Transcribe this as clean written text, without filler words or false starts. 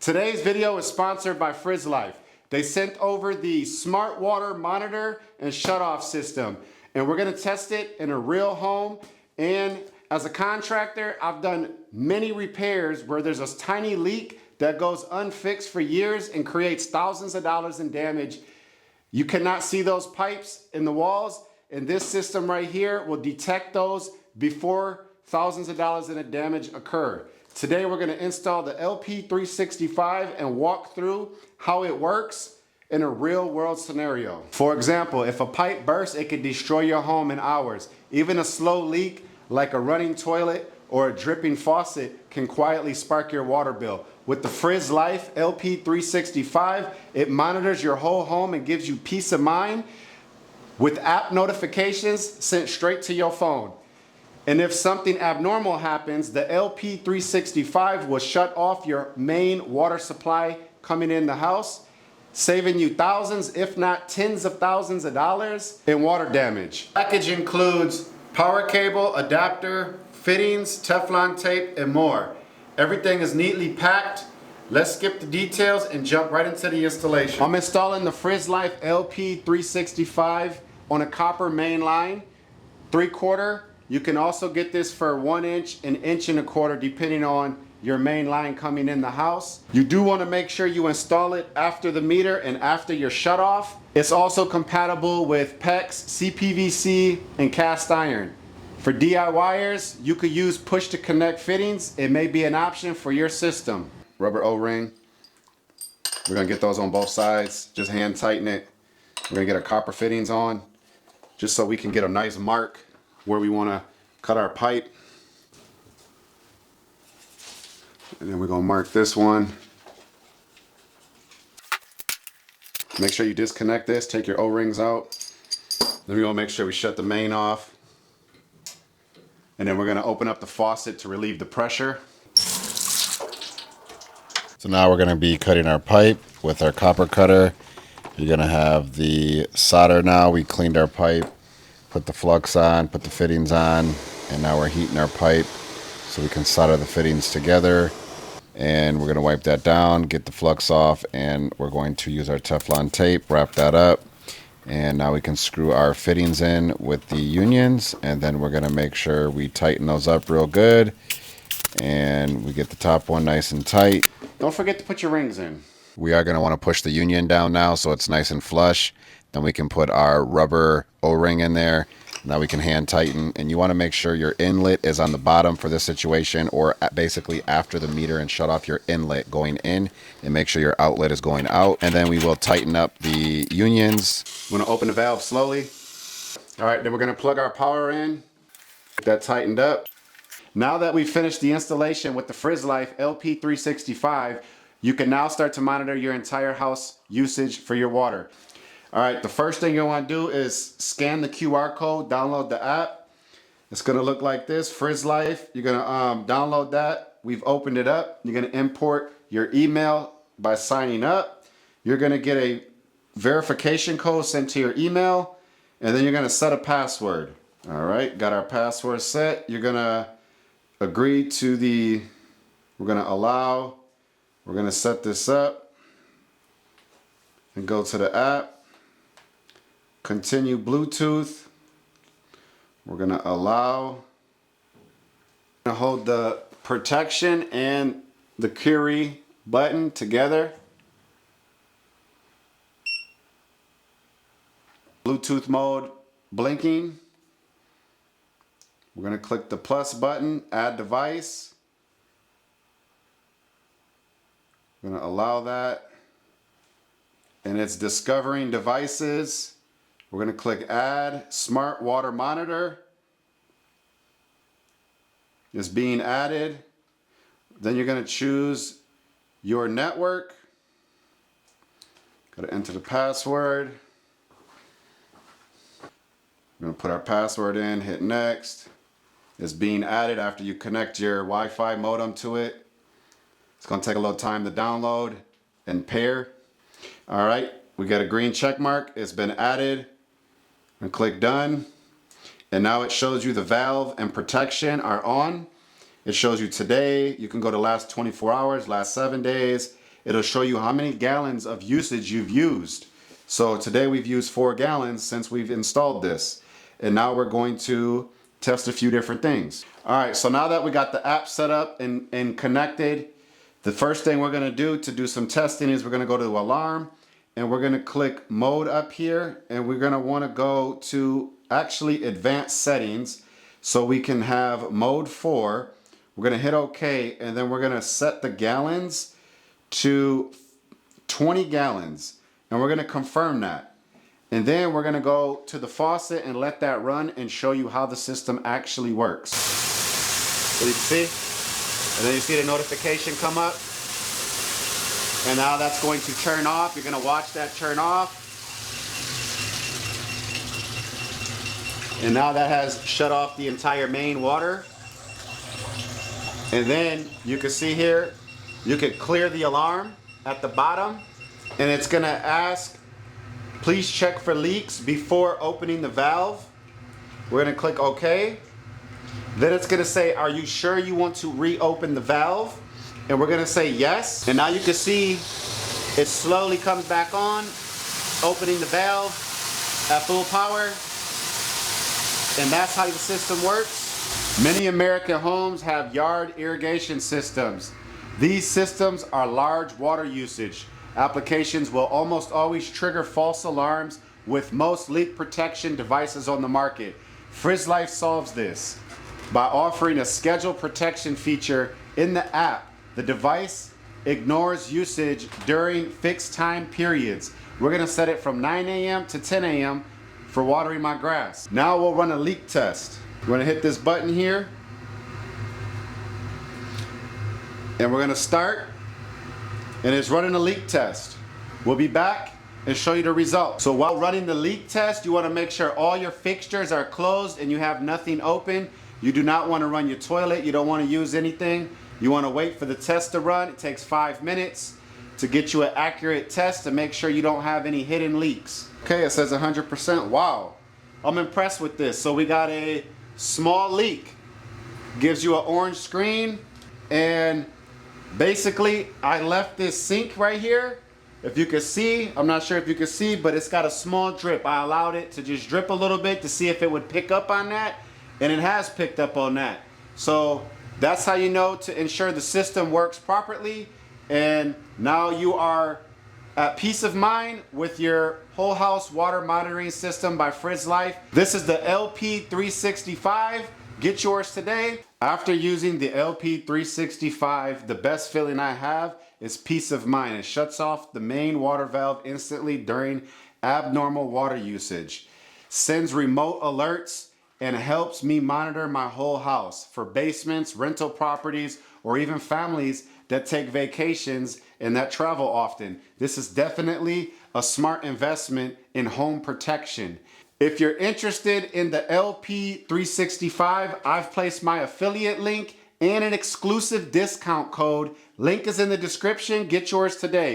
Today's video is sponsored by Frizzlife. They sent over the smart water monitor and shutoff system, and we're gonna test it in a real home. And as a contractor, I've done many repairs where there's a tiny leak that goes unfixed for years and creates thousands of dollars in damage. You cannot see those pipes in the walls, and this system right here will detect those before thousands of dollars in damage occur. Today we're going to install the LP365 and walk through how it works in a real world scenario. For example, if a pipe bursts, it can destroy your home in hours. Even a slow leak like a running toilet or a dripping faucet can quietly spark your water bill. With the Frizzlife LP365, it monitors your whole home and gives you peace of mind with app notifications sent straight to your phone. And if something abnormal happens, the LP365 will shut off your main water supply coming in the house, saving you thousands, if not tens of thousands of dollars in water damage. The package includes power cable, adapter, fittings, Teflon tape, and more. Everything is neatly packed. Let's skip the details and jump right into the installation. I'm installing the Frizzlife LP365 on a copper main line, 3/4. You can also get this for 1 inch, 1.25 inches, depending on your main line coming in the house. You do want to make sure you install it after the meter and after your shutoff. It's also compatible with PEX, CPVC, and cast iron. For DIYers, you could use push to connect fittings. It may be an option for your system. Rubber O-ring. We're gonna get those on both sides. Just hand tighten it. We're gonna get our copper fittings on, just so we can get a nice mark where we want to cut our pipe. And then we're going to mark this one. Make sure you disconnect this, take your O-rings out. Then we're going to make sure we shut the main off. And then we're going to open up the faucet to relieve the pressure. So now we're going to be cutting our pipe with our copper cutter. You're going to have the solder now. We cleaned our pipe, put the flux on, put the fittings on, and now we're heating our pipe so we can solder the fittings together. And we're going to wipe that down, get the flux off, and we're going to use our Teflon tape, wrap that up, and now we can screw our fittings in with the unions, and then we're going to make sure we tighten those up real good, and we get the top one nice and tight. Don't forget to put your rings in. We are going to want to push the union down now so it's nice and flush. Then we can put our rubber O-ring in there. Now we can hand tighten, and you want to make sure your inlet is on the bottom for this situation, or basically after the meter, and shut off your inlet going in and make sure your outlet is going out. And then we will tighten up the unions. We're going to open the valve slowly. All right, then we're going to plug our power in. Get that tightened up. Now that we've finished the installation with the Frizzlife LP365, you can now start to monitor your entire house usage for your water. All right, the first thing you want to do is scan the QR code, download the app. It's going to look like this, Frizzlife. You're going to download that. We've opened it up. You're going to import your email by signing up. You're going to get a verification code sent to your email, and then you're going to set a password. All right, got our password set. You're going to agree to we're going to allow. We're going to set this up and go to the app. Continue Bluetooth. We're going to allow. I'm going to hold the protection and the query button together. Bluetooth mode blinking. We're going to click the plus button, add device. We're going to allow that. And it's discovering devices. We're going to click add smart water monitor. It's being added. Then you're going to choose your network. Got to enter the password. We're going to put our password in, hit next. It's being added after you connect your Wi-Fi modem to it. It's going to take a little time to download and pair. All right, we got a green check mark. It's been added. And click done. And now it shows you the valve and protection are on. It shows you today. You can go to last 24 hours, last 7 days. it'll show you how many gallons of usage you've used. So today we've used 4 gallons since we've installed this. And now we're going to test a few different things. All right, so now that we got the app set up and connected, the first thing we're gonna do to do some testing is we're gonna go to alarm, and we're gonna click mode up here, and we're gonna wanna go to actually advanced settings so we can have mode 4. We're gonna hit OK, and then we're gonna set the gallons to 20 gallons, and we're gonna confirm that. And then we're gonna go to the faucet and let that run and show you how the system actually works. So you can see, and then you see the notification come up. And now that's going to turn off. You're gonna watch that turn off. And now that has shut off the entire main water. And then you can see here, you can clear the alarm at the bottom, and it's gonna ask, please check for leaks before opening the valve. We're gonna click OK. Then it's gonna say, are you sure you want to reopen the valve? And we're gonna say yes. And now you can see it slowly comes back on, opening the valve at full power. And that's how the system works. Many American homes have yard irrigation systems. These systems are large water usage. Applications will almost always trigger false alarms with most leak protection devices on the market. Frizzlife solves this by offering a schedule protection feature in the app. The device ignores usage during fixed time periods. We're gonna set it from 9 a.m. to 10 a.m. for watering my grass. Now we'll run a leak test. We're gonna hit this button here, and we're gonna start, and it's running a leak test. We'll be back and show you the results. So while running the leak test, you wanna make sure all your fixtures are closed and you have nothing open. You do not wanna run your toilet, you don't wanna use anything. You wanna wait for the test to run. It takes 5 minutes to get you an accurate test to make sure you don't have any hidden leaks. Okay, it says 100%, wow. I'm impressed with this. So we got a small leak. Gives you an orange screen, and basically I left this sink right here. If you can see, I'm not sure if you can see, but it's got a small drip. I allowed it to just drip a little bit to see if it would pick up on that, and it has picked up on that. So that's how you know to ensure the system works properly, and now you are at peace of mind with your whole house water monitoring system by Frizzlife. This is the LP365. Get yours today. After using the LP365, the best feeling I have is peace of mind. It shuts off the main water valve instantly during abnormal water usage, sends remote alerts, and helps me monitor my whole house for basements, rental properties, or even families that take vacations and that travel often. This is definitely a smart investment in home protection. If you're interested in the LP365, I've placed my affiliate link and an exclusive discount code. Link is in the description. Get yours today.